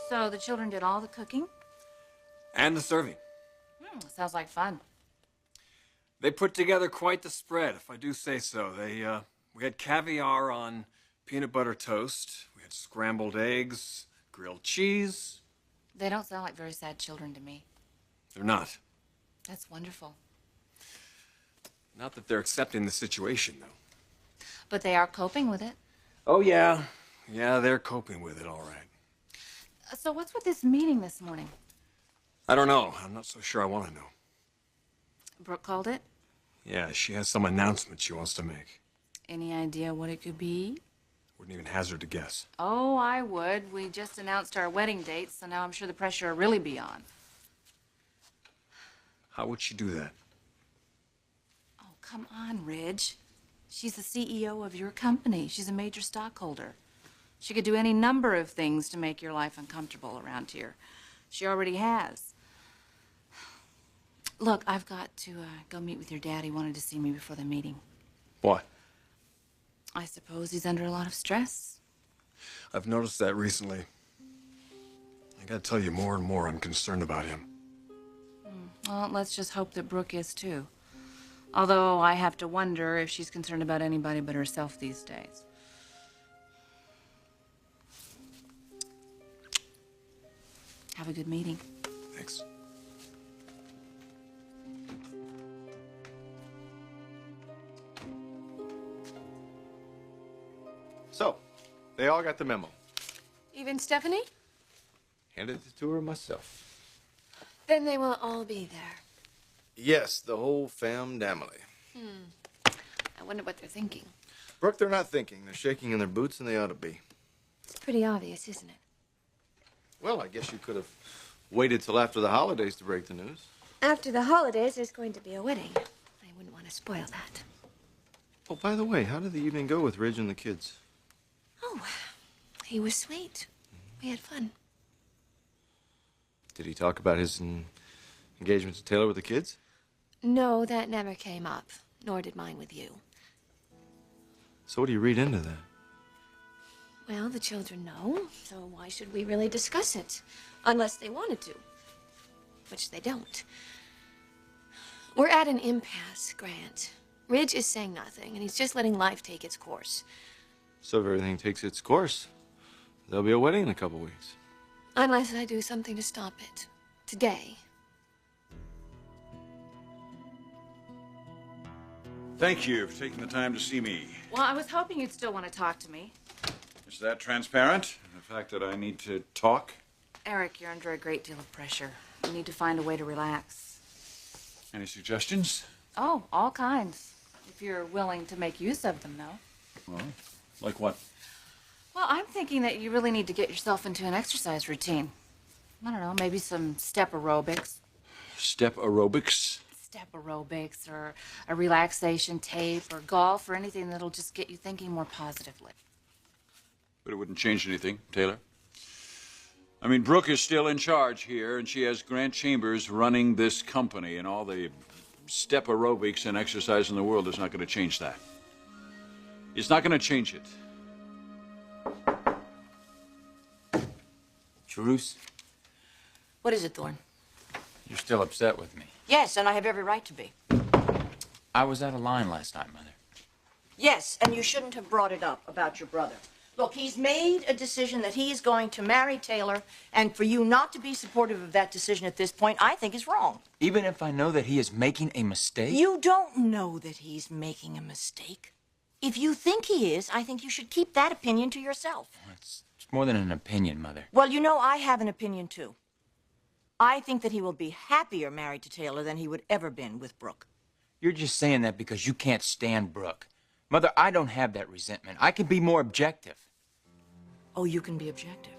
So the children did all the cooking? And the serving. Sounds like fun. They put together quite the spread, if I do say so. We had caviar on peanut butter toast. We had scrambled eggs, grilled cheese. They don't sound like very sad children to me. They're not. That's wonderful. Not that they're accepting the situation, though. But they are coping with it. Oh, yeah. Yeah, they're coping with it all right. So what's with this meeting this morning? I don't know. I'm not so sure I want to know. Brooke called it? Yeah, she has some announcement she wants to make. Any idea what it could be? Wouldn't even hazard to guess. Oh, I would. We just announced our wedding dates, so now I'm sure the pressure will really be on. How would she do that? Oh, come on, Ridge. She's the CEO of your company. She's a major stockholder. She could do any number of things to make your life uncomfortable around here. She already has. Look, I've got to go meet with your dad. He wanted to see me before the meeting. Why? I suppose he's under a lot of stress. I've noticed that recently. I gotta tell you, more and more I'm concerned about him. Well, let's just hope that Brooke is too. Although I have to wonder if she's concerned about anybody but herself these days. Have a good meeting. Thanks. So, they all got the memo. Even Stephanie? Handed it to her myself. Then they will all be there. Yes, the whole family. I wonder what they're thinking. Brooke, they're not thinking. They're shaking in their boots, and they ought to be. It's pretty obvious, isn't it? Well, I guess you could have waited till after the holidays to break the news. After the holidays, there's going to be a wedding. I wouldn't want to spoil that. Oh, by the way, how did the evening go with Ridge and the kids? Oh, he was sweet. We had fun. Did he talk about his engagement to Taylor with the kids? No, that never came up, nor did mine with you. So what do you read into that? Well, the children know, so why should we really discuss it? Unless they wanted to, which they don't. We're at an impasse, Grant. Ridge is saying nothing, and he's just letting life take its course. So if everything takes its course, there'll be a wedding in a couple weeks. Unless I do something to stop it. Today. Thank you for taking the time to see me. Well, I was hoping you'd still want to talk to me. Is that transparent? The fact that I need to talk? Eric, you're under a great deal of pressure. You need to find a way to relax. Any suggestions? Oh, all kinds. If you're willing to make use of them, though. Well, like what? Well, I'm thinking that you really need to get yourself into an exercise routine. I don't know, maybe some step aerobics. Step aerobics? Step aerobics, or a relaxation tape, or golf, or anything that'll just get you thinking more positively. But it wouldn't change anything, Taylor. I mean, Brooke is still in charge here, and she has Grant Chambers running this company, and all the step aerobics and exercise in the world is not going to change that. It's not going to change it. Truce? What is it, Thorne? You're still upset with me. Yes, and I have every right to be. I was out of line last night, Mother. Yes, and you shouldn't have brought it up about your brother. Look, he's made a decision that he is going to marry Taylor, and for you not to be supportive of that decision at this point, I think is wrong. Even if I know that he is making a mistake? You don't know that he's making a mistake. If you think he is, I think you should keep that opinion to yourself. It's more than an opinion, Mother. Well, you know, I have an opinion, too. I think that he will be happier married to Taylor than he would ever been with Brooke. You're just saying that because you can't stand Brooke. Mother, I don't have that resentment. I can be more objective. Oh, you can be objective?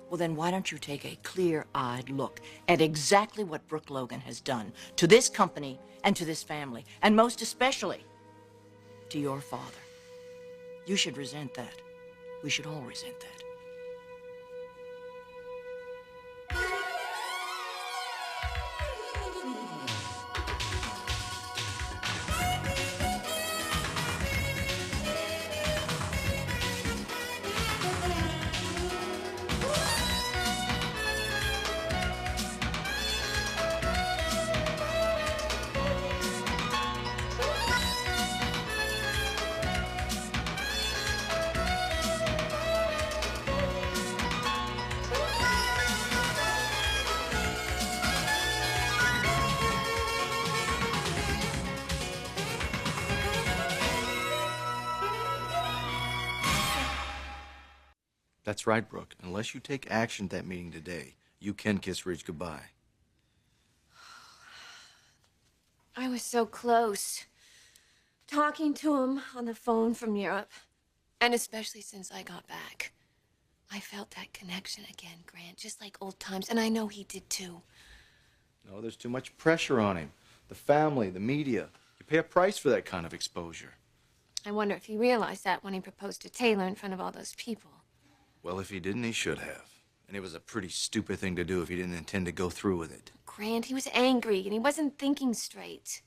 Well, then why don't you take a clear-eyed look at exactly what Brooke Logan has done to this company and to this family, and most especially to your father. You should resent that. We should all resent that. That's right, Brooke. Unless you take action at that meeting today, you can kiss Ridge goodbye. I was so close. Talking to him on the phone from Europe. And especially since I got back. I felt that connection again, Grant, just like old times. And I know he did too. No, there's too much pressure on him. The family, the media. You pay a price for that kind of exposure. I wonder if he realized that when he proposed to Taylor in front of all those people. Well, if he didn't, he should have. And it was a pretty stupid thing to do if he didn't intend to go through with it. Grant, he was angry and he wasn't thinking straight.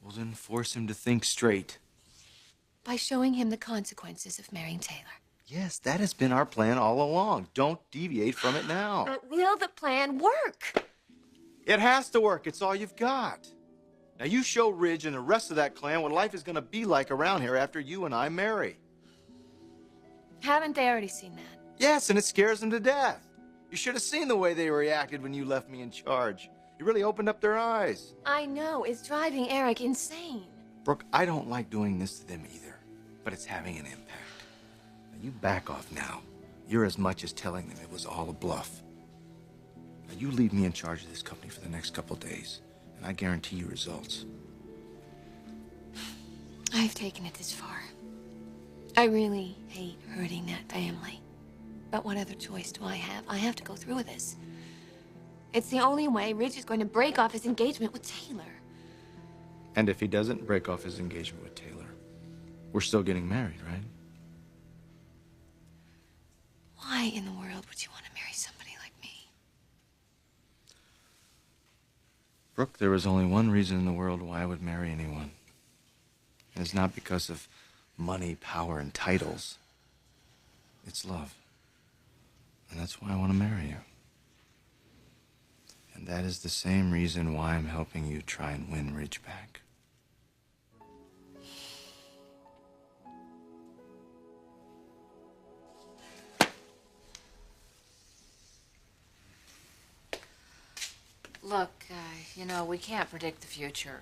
Well, then force him to think straight. By showing him the consequences of marrying Taylor. Yes, that has been our plan all along. Don't deviate from it now. But will the plan work? It has to work. It's all you've got. Now you show Ridge and the rest of that clan what life is going to be like around here after you and I marry. Haven't they already seen that? Yes, and it scares them to death. You should have seen the way they reacted when you left me in charge. You really opened up their eyes. I know. It's driving Eric insane. Brooke, I don't like doing this to them either, but it's having an impact. Now, you back off now. You're as much as telling them it was all a bluff. Now, you leave me in charge of this company for the next couple days, and I guarantee you results. I've taken it this far. I really hate hurting that family. But what other choice do I have? I have to go through with this. It's the only way Ridge is going to break off his engagement with Taylor. And if he doesn't break off his engagement with Taylor, we're still getting married, right? Why in the world would you want to marry somebody like me? Brooke, there is only one reason in the world why I would marry anyone. And it's not because of money, power, and titles. It's love. And that's why I want to marry you. And that is the same reason why I'm helping you try and win Ridge back. Look, you know, we can't predict the future.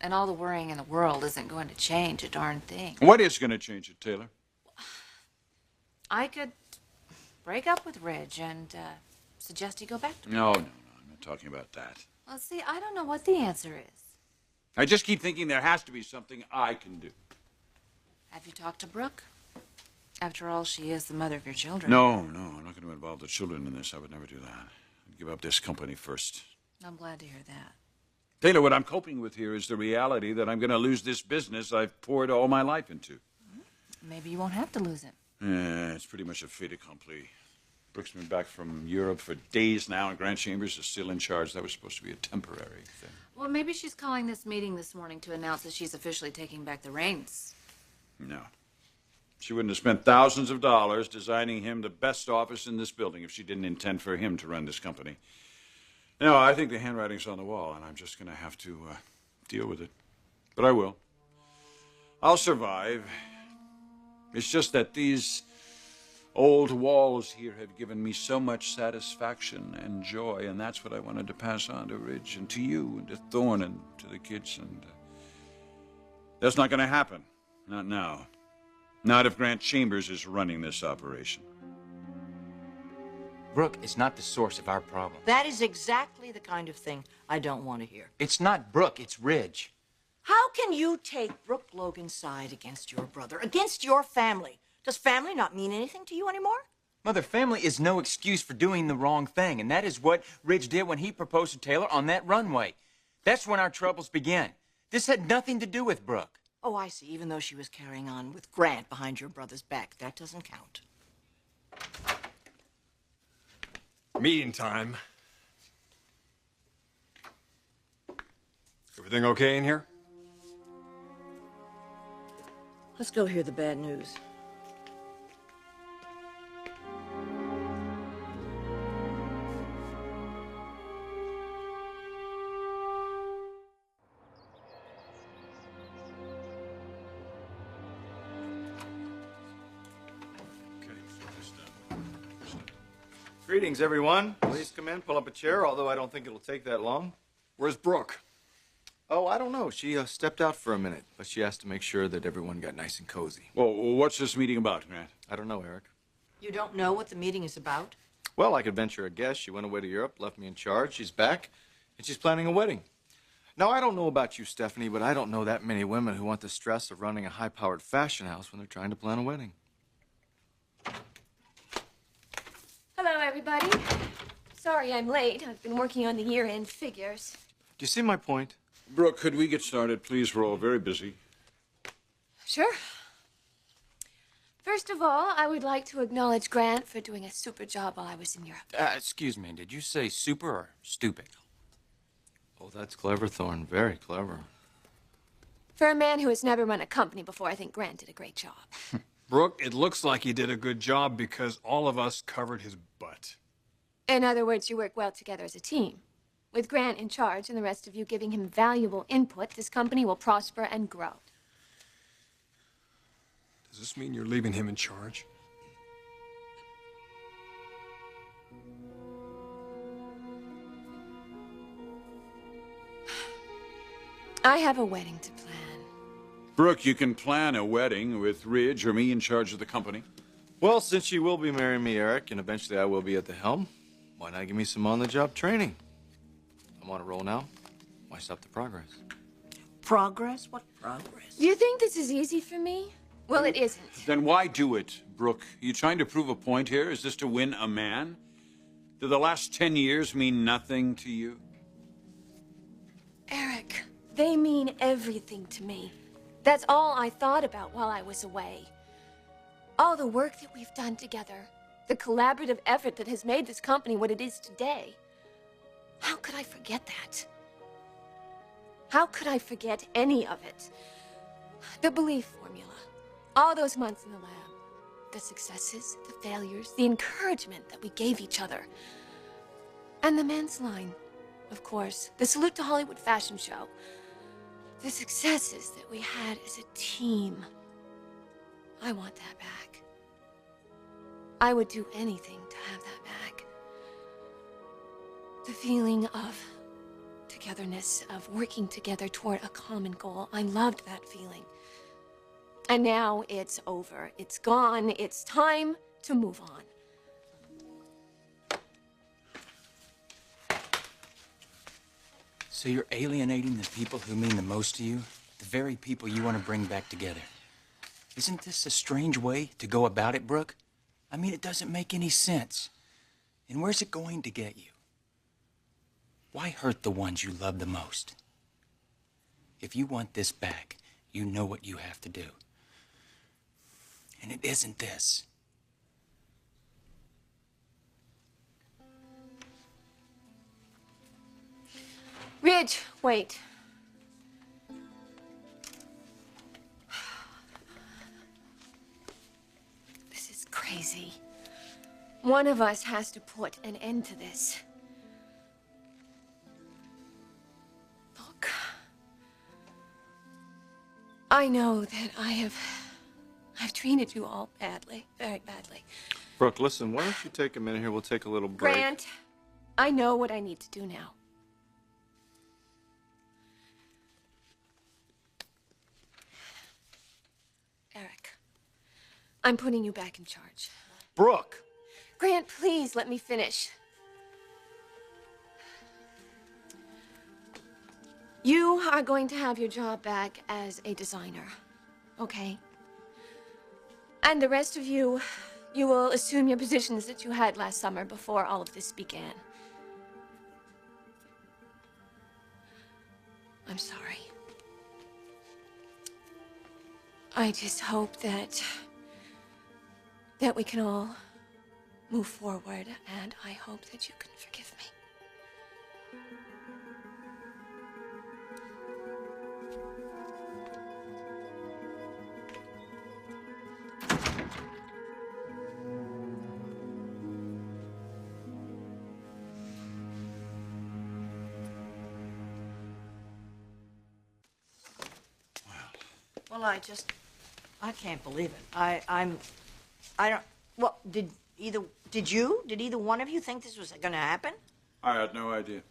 And all the worrying in the world isn't going to change a darn thing. What is going to change it, Taylor? I could break up with Ridge and suggest he go back to No, I'm not talking about that. Well, see, I don't know what the answer is. I just keep thinking there has to be something I can do. Have you talked to Brooke? After all, she is the mother of your children. No, I'm not going to involve the children in this. I would never do that. I'd give up this company first. I'm glad to hear that. Taylor, what I'm coping with here is the reality that I'm going to lose this business I've poured all my life into. Maybe you won't have to lose it. Yeah, it's pretty much a fait accompli. Brooke's been back from Europe for days now, and Grant Chambers is still in charge. That was supposed to be a temporary thing. Well, maybe she's calling this meeting this morning to announce that she's officially taking back the reins. No. She wouldn't have spent thousands of dollars designing him the best office in this building if she didn't intend for him to run this company. No, I think the handwriting's on the wall, and I'm just going to have to deal with it. But I will. I'll survive. It's just that these old walls here have given me so much satisfaction and joy, and that's what I wanted to pass on to Ridge and to you and to Thorne and to the kids. And that's not going to happen. Not now. Not if Grant Chambers is running this operation. Brooke is not the source of our problem. That is exactly the kind of thing I don't want to hear. It's not Brooke, it's Ridge. How can you take Brooke Logan's side against your brother, against your family? Does family not mean anything to you anymore? Mother, family is no excuse for doing the wrong thing, and that is what Ridge did when he proposed to Taylor on that runway. That's when our troubles began. This had nothing to do with Brooke. Oh, I see. Even though she was carrying on with Grant behind your brother's back, that doesn't count. Meeting time. Everything okay in here? Let's go hear the bad news. Greetings, everyone. Please come in, pull up a chair, although I don't think it'll take that long. Where's Brooke? Oh, I don't know. She stepped out for a minute, but she asked to make sure that everyone got nice and cozy. Well, what's this meeting about, Grant? I don't know, Eric. You don't know what the meeting is about? Well, I could venture a guess. She went away to Europe, left me in charge. She's back, and she's planning a wedding. Now, I don't know about you, Stephanie, but I don't know that many women who want the stress of running a high-powered fashion house when they're trying to plan a wedding. Hello, everybody. Sorry I'm late. I've been working on the year-end figures. Do you see my point? Brooke, could we get started, please? We're all very busy. Sure. First of all, I would like to acknowledge Grant for doing a super job while I was in Europe. Excuse me, did you say super or stupid? Oh, that's clever, Thorne. Very clever. For a man who has never run a company before, I think Grant did a great job. Brooke, it looks like he did a good job because all of us covered his butt. In other words, you work well together as a team. With Grant in charge and the rest of you giving him valuable input, this company will prosper and grow. Does this mean you're leaving him in charge? I have a wedding to plan. Brooke, you can plan a wedding with Ridge or me in charge of the company. Well, since you will be marrying me, Eric, and eventually I will be at the helm, why not give me some on-the-job training? I'm on a roll now. Why stop the progress? Progress? What progress? Do you think this is easy for me? Well, it isn't. Then why do it, Brooke? You trying to prove a point here? Is this to win a man? Do the last 10 years mean nothing to you? Eric, they mean everything to me. That's all I thought about while I was away. All the work that we've done together. The collaborative effort that has made this company what it is today. How could I forget that? How could I forget any of it? The belief formula. All those months in the lab. The successes, the failures, the encouragement that we gave each other. And the men's line, of course. The Salute to Hollywood fashion show. The successes that we had as a team. I want that back. I would do anything to have that back. The feeling of togetherness, of working together toward a common goal. I loved that feeling. And now it's over. It's gone. It's time to move on. So you're alienating the people who mean the most to you? The very people you want to bring back together? Isn't this a strange way to go about it, Brooke? I mean, it doesn't make any sense. And where's it going to get you? Why hurt the ones you love the most? If you want this back, you know what you have to do. And it isn't this. Ridge, wait. This is crazy. One of us has to put an end to this. Look. I know that I've treated you all badly, very badly. Brooke, listen, why don't you take a minute here? We'll take a little break. Grant, I know what I need to do now. Eric, I'm putting you back in charge. Brooke! Grant, please let me finish. You are going to have your job back as a designer, okay? And the rest of you, you will assume your positions that you had last summer before all of this began. I'm sorry. I just hope that we can all move forward, and I hope that you can forgive me. Well, I can't believe it. I don't, well, did either one of you think this was gonna happen? I had no idea.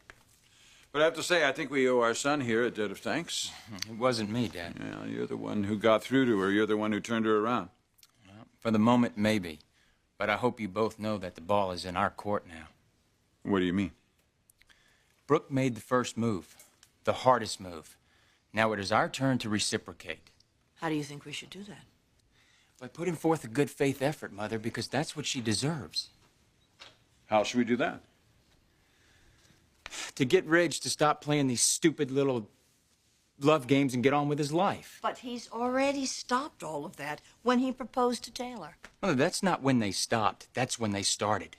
But I have to say, I think we owe our son here a debt of thanks. It wasn't me, Dad. Yeah, you're the one who got through to her. You're the one who turned her around. Well, for the moment, maybe. But I hope you both know that the ball is in our court now. What do you mean? Brooke made the first move, the hardest move. Now it is our turn to reciprocate. How do you think we should do that? By putting forth a good faith effort, Mother, because that's what she deserves. How should we do that? To get Ridge to stop playing these stupid little love games and get on with his life. But he's already stopped all of that when he proposed to Taylor. Mother, that's not when they stopped. That's when they started.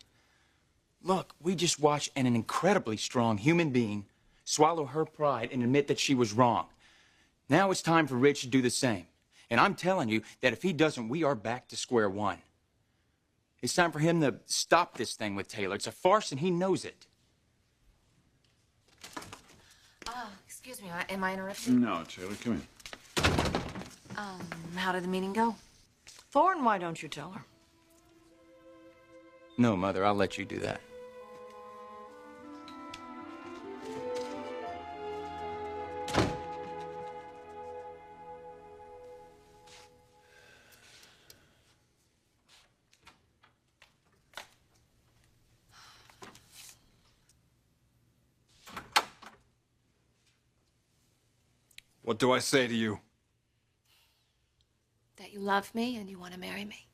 Look, we just watched an incredibly strong human being swallow her pride and admit that she was wrong. Now it's time for Ridge to do the same. And I'm telling you that if he doesn't, we are back to square one. It's time for him to stop this thing with Taylor. It's a farce and he knows it. Excuse me, am I interrupting? No, Taylor, come in. How did the meeting go? Thorne, why don't you tell her? No, Mother, I'll let you do that. What do I say to you? That you love me and you want to marry me.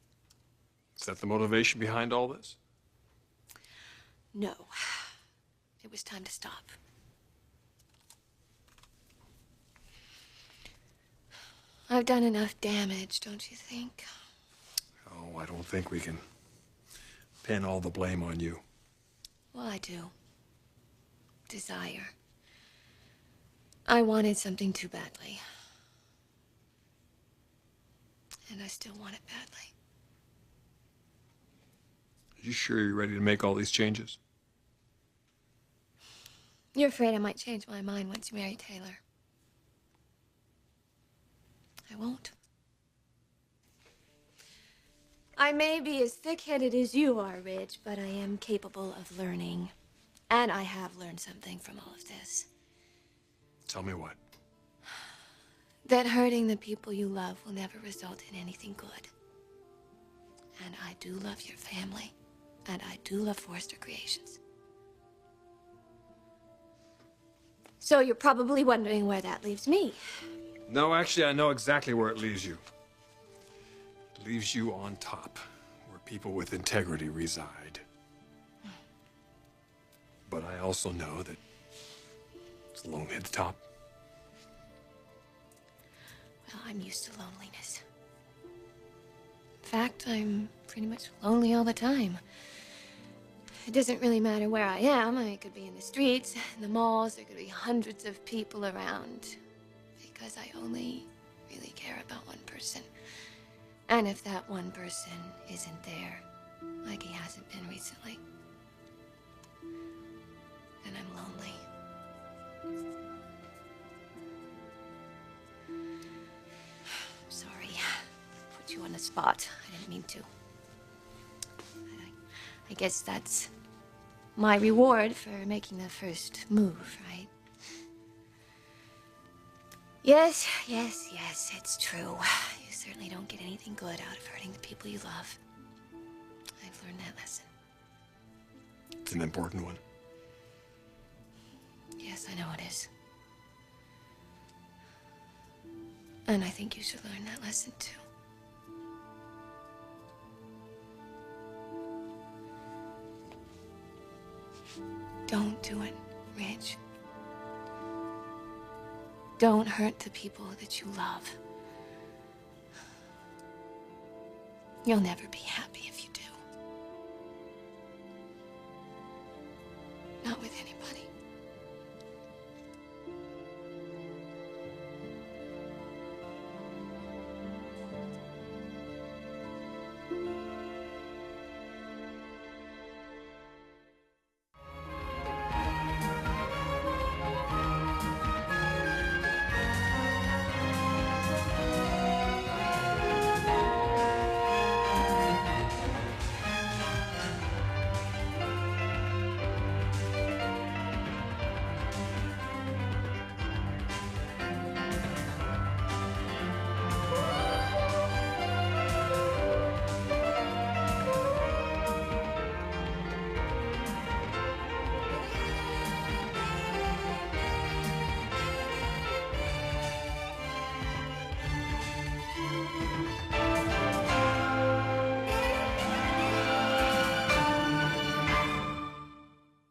Is that the motivation behind all this? No. It was time to stop. I've done enough damage, don't you think? Oh, I don't think we can pin all the blame on you. Well, I do. Desire. I wanted something too badly. And I still want it badly. Are you sure you're ready to make all these changes? You're afraid I might change my mind once you marry Taylor. I won't. I may be as thick-headed as you are, Ridge, but I am capable of learning. And I have learned something from all of this. Tell me what. That hurting the people you love will never result in anything good. And I do love your family. And I do love Forrester Creations. So you're probably wondering where that leaves me. No, actually, I know exactly where it leaves you. It leaves you on top, where people with integrity reside. But I also know that it's lonely at the top. Well, I'm used to loneliness. In fact, I'm pretty much lonely all the time. It doesn't really matter where I am. I could be in the streets, in the malls, there could be hundreds of people around. Because I only really care about one person. And if that one person isn't there, like he hasn't been recently, then I'm lonely. Sorry, put you on the spot. I didn't mean to. I guess that's my reward for making the first move, right? Yes, it's true. You certainly don't get anything good out of hurting the people you love. I've learned that lesson. It's an important one. Yes, I know it is. And I think you should learn that lesson, too. Don't do it, Ridge. Don't hurt the people that you love. You'll never be happy